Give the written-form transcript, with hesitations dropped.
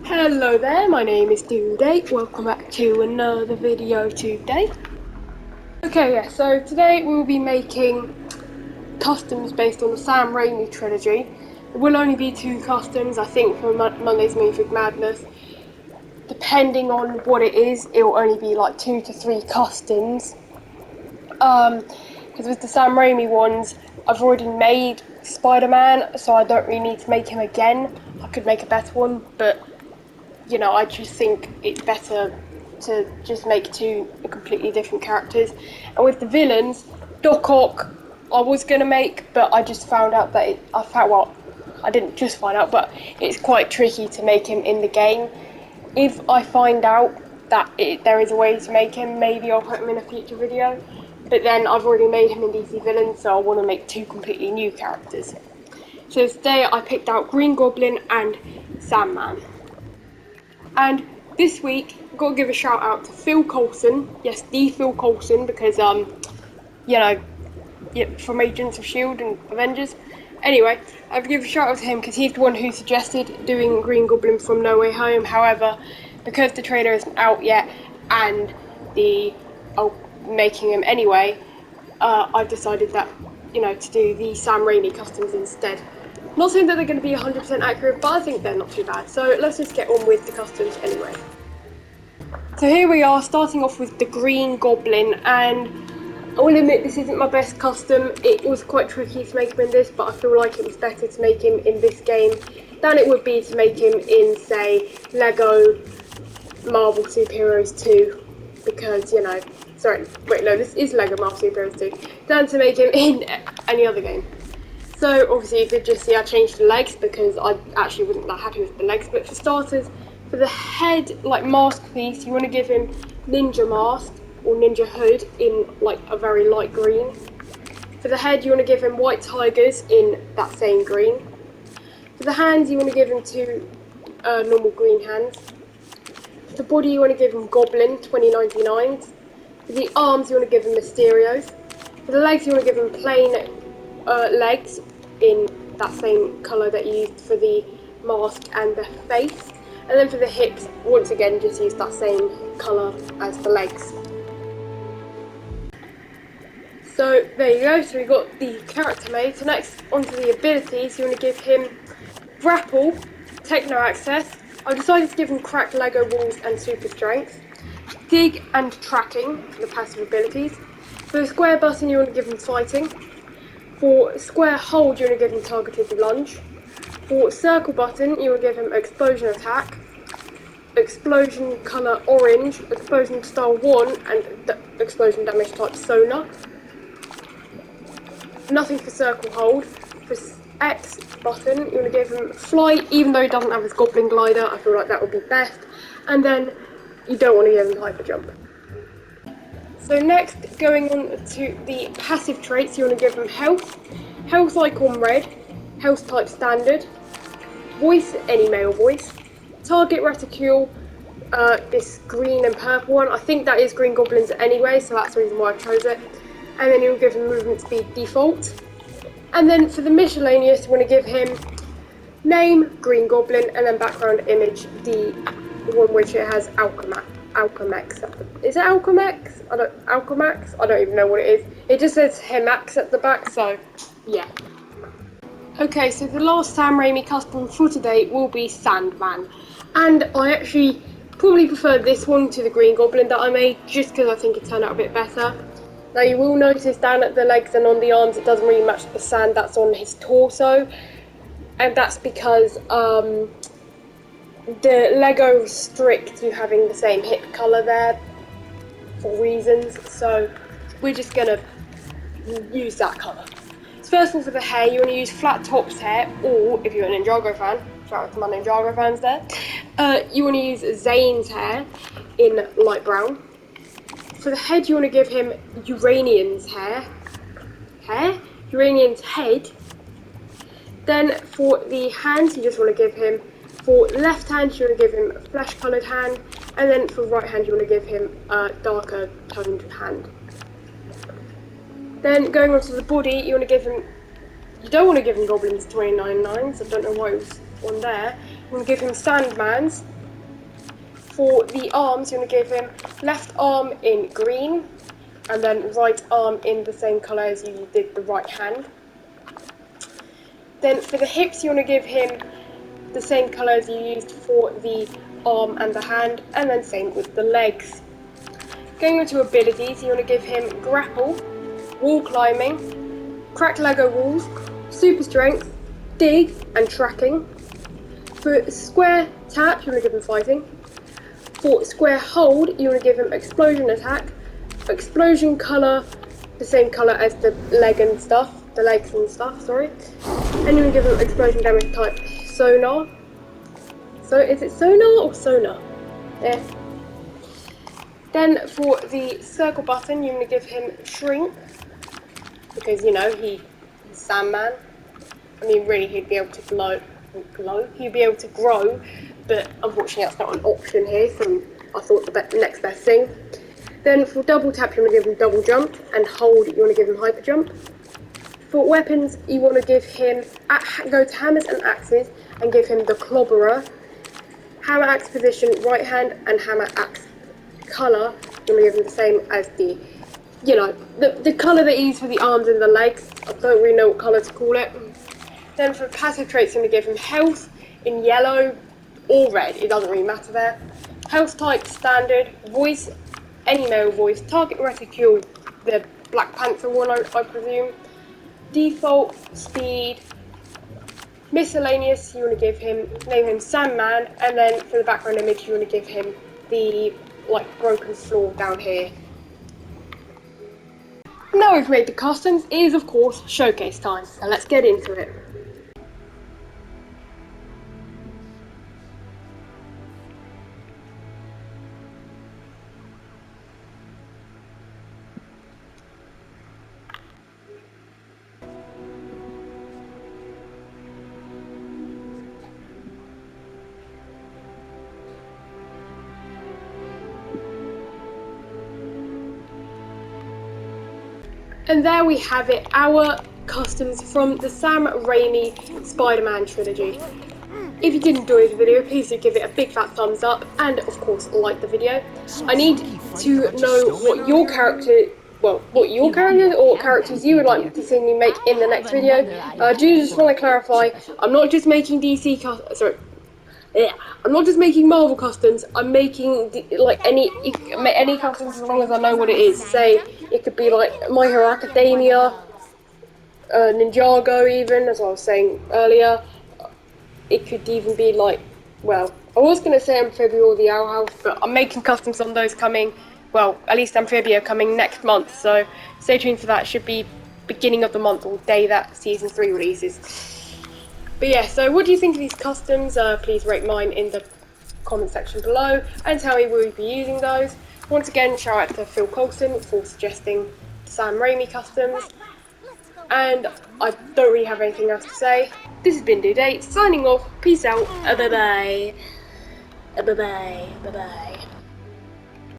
Hello there, my name is Today. Welcome back to another video today. Okay, yeah, so today we'll be making customs based on the Sam Raimi trilogy. There will only be 2 customs, I think, for Monday's Minifig Madness. Depending on what it is, it will only be like 2 to 3 customs. Because with the Sam Raimi ones, I've already made Spider-Man, so I don't really need to make him again. I could make a better one, but you know, I just think it's better to just make 2 completely different characters. And with the villains, Doc Ock, I was going to make, but I just found out that I didn't just find out, but it's quite tricky to make him in the game. If I find out that there is a way to make him, maybe I'll put him in a future video. But then I've already made him in DC Villains, so I want to make 2 completely new characters. So today I picked out Green Goblin and Sandman. And this week, I've got to give a shout out to Phil Coulson. Yes, the Phil Coulson, because, you know, from Agents of S.H.I.E.L.D. and Avengers. Anyway, I've given a shout out to him because he's the one who suggested doing Green Goblin from No Way Home. However, because the trailer isn't out yet and making him anyway, I've decided that, you know, to do the Sam Raimi customs instead. Not saying that they're going to be 100% accurate, but I think they're not too bad. So let's just get on with the customs anyway. So here we are, starting off with the Green Goblin, and I will admit this isn't my best custom. It was quite tricky to make him in this, but I feel like it was better to make him in this game than it would be to make him in, say, Lego Marvel Superheroes 2, because, you know, this is Lego Marvel Superheroes 2, than to make him in any other game. So obviously you could just see I changed the legs because I actually wasn't that happy with the legs. But for starters, for the head mask piece, you want to give him ninja mask or ninja hood in like a very light green. For the head, you want to give him white tigers in that same green. For the hands, you want to give him 2 normal green hands. For the body, you want to give him Goblin 2099s. For the arms, you want to give him Mysterios. For the legs, you want to give him plain legs in that same colour that you used for the mask and the face. And then for the hips, once again, just use that same colour as the legs. So there you go, so we got the character made. So next, onto the abilities, you want to give him Grapple, Techno Access. I decided to give him Crack Lego Walls and Super Strength. Dig and Tracking for the passive abilities. For the square button, you want to give him Fighting. For square hold, you want to give him Targeted Lunge. For circle button, you will give him Explosion Attack, Explosion Colour Orange, Explosion Style 1, and Explosion Damage Type Sonar. Nothing for circle hold. For X button, you want to give him Fly, even though he doesn't have his Goblin Glider, I feel like that would be best. And then you don't want to give him Hyper Jump. So next, going on to the passive traits, you want to give them Health, Health Icon Red, Health Type Standard, Voice, any male voice, Target Reticule, this green and purple one. I think that is Green Goblin's anyway, so that's the reason why I chose it. And then you'll give him Movement Speed Default. And then for the miscellaneous, you want to give him Name, Green Goblin, and then Background Image, the one which it has Alchemax. Is it Alchemax? Alchemax? I don't even know what it is. It just says Hemax at the back, so yeah. Okay, so the last Sam Raimi custom for today will be Sandman. And I actually probably prefer this one to the Green Goblin that I made, just because I think it turned out a bit better. Now you will notice down at the legs and on the arms it doesn't really match the sand that's on his torso. And that's because the Lego restricts you having the same hip colour there for reasons, so we're just going to use that colour. So first of all, for the hair, you want to use Flat Top's hair, or if you're a Ninjago fan, shout out to my Ninjago fans there, you want to use Zane's hair in light brown. For the head, you want to give him Uranian's Uranian's head. Then for the hands, you just want to give him, for left hand, you want to give him a flesh-coloured hand, and then for right hand, you want to give him a darker toned hand. Then going on to the body, you don't want to give him Goblin's 29 9s, I don't know why it was on there. You want to give him Sandman's. For the arms, you want to give him left arm in green, and then right arm in the same colour as you did the right hand. Then for the hips, you want to give him the same colour as you used for the arm and the hand, and then same with the legs. Going into abilities, you want to give him grapple, wall climbing, cracked Lego walls, super strength, dig, and tracking. For square tap, you want to give him fighting. For square hold, you want to give him explosion attack, explosion colour, the same colour as the legs and stuff, sorry. And you want to give him explosion damage type sonar. So is it sonar or sonar? Yeah. Then for the circle button, you want to give him shrink, because, you know, he's Sandman. I mean, really, he'd be able to he'd be able to grow, but unfortunately that's not an option here, so I thought the next best thing. Then for double tap, you want to give him double jump, and hold, you want to give him hyper jump. For weapons, you want to give him, go to hammers and axes, and give him the clobberer. Hammer axe position, right hand, and hammer axe colour, you want to give him the same as the, you know, the colour that he used for the arms and the legs. I don't really know what colour to call it. Then for passive traits, I'm going to give him health in yellow or red, it doesn't really matter there. Health type standard, voice, any male voice, target reticule, the Black Panther one I presume. Default, speed, miscellaneous, you want to give him, name him Sandman, and then for the background image, you want to give him the, like, broken floor down here. Now we've made the customs, it is of course showcase time, so let's get into it. And there we have it, our customs from the Sam Raimi Spider-Man trilogy. If you did enjoy the video, please do give it a big fat thumbs up, and of course like the video. I need to know what your character, or what characters you would like to see me make in the next video. I do just want to clarify, I'm not just making I'm not just making Marvel customs, I'm making like any customs as long as I know what it is. Say, it could be like My Hero Academia, Ninjago even, as I was saying earlier. It could even be like, well, I was going to say Amphibia or the Owl House, but I'm making customs on those coming, well, at least Amphibia coming next month, so stay tuned for that. It should be beginning of the month or day that Season 3 releases. But yeah, so what do you think of these customs? Please rate mine in the comment section below and tell me will you be using those. Once again, shout out to Phil Coulson for suggesting Sam Raimi customs. And I don't really have anything else to say. This has been Due Date, signing off. Peace out. Bye bye. Bye bye. Bye bye.